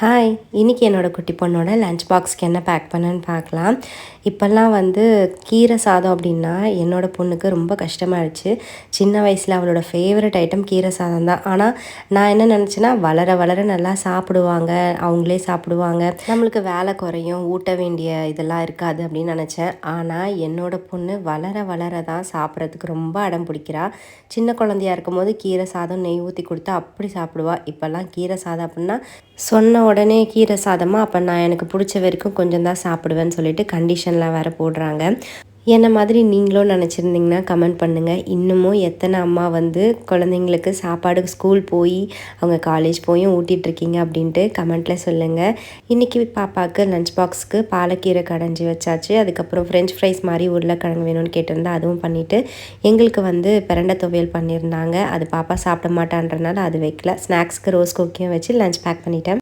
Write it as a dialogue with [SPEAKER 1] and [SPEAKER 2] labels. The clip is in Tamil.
[SPEAKER 1] ஹாய், இன்றைக்கி என்னோடய குட்டி பொண்ணோட லஞ்ச் பாக்ஸ்க்கு என்ன பேக் பண்ணேன்னு பார்க்கலாம். இப்போல்லாம் கீரை சாதம் அப்படின்னா என்னோடய பொண்ணுக்கு ரொம்ப கஷ்டமாயிடுச்சு. சின்ன வயசில் அவளோட ஃபேவரட் ஐட்டம் கீரை சாதம் தான். ஆனால் நான் என்ன நினச்சேன்னா, வளர வளர நல்லா சாப்பிடுவாங்க, அவங்களே சாப்பிடுவாங்க, நம்மளுக்கு வேலை குறையும், ஊட்ட வேண்டிய இதெல்லாம் இருக்காது அப்படின்னு நினச்சேன். ஆனால் என்னோடய பொண்ணு வளர வளர தான் சாப்பிட்றதுக்கு ரொம்ப அடம் பிடிக்கிறா. சின்ன குழந்தையா இருக்கும்போது கீரை சாதம் நெய் ஊற்றி கொடுத்தா அப்படி சாப்பிடுவா. இப்போல்லாம் கீரை சாதம் அப்படின்னா சொன்ன உடனே கீரை சாதமா, அப்போ நான் எனக்கு பிடிச்ச வரைக்கும் கொஞ்சம் தான் சாப்பிடுவேன்னு சொல்லிட்டு கண்டிஷன்லாம் வேறு போடுறாங்க. என்ன மாதிரி நீங்களும் நினச்சிருந்தீங்கன்னா கமெண்ட் பண்ணுங்கள். இன்னமும் எத்தனை அம்மா குழந்தைங்களுக்கு சாப்பாடு ஸ்கூல் போய் அவங்க காலேஜ் போயும் ஊட்டிகிட்ருக்கீங்க அப்படின்ட்டு கமெண்ட்டில் சொல்லுங்கள். இன்றைக்கி பாப்பாவுக்கு லஞ்ச் பாக்ஸுக்கு பாலக்கீரை கடைஞ்சி வச்சாச்சு. அதுக்கப்புறம் ஃப்ரெஞ்ச் ஃப்ரைஸ் மாதிரி உருளைக்கிழங்கு வேணும்னு கேட்டிருந்தா அதுவும் பண்ணிவிட்டு, எங்களுக்கு பிரண்டை துவையல் பண்ணியிருந்தாங்க. அது பாப்பா சாப்பிட மாட்டான்றனால அது வைக்கல. ஸ்நாக்ஸ்க்கு ரோஸ் குக்கியும் வச்சு லஞ்ச் பேக் பண்ணிட்டேன்.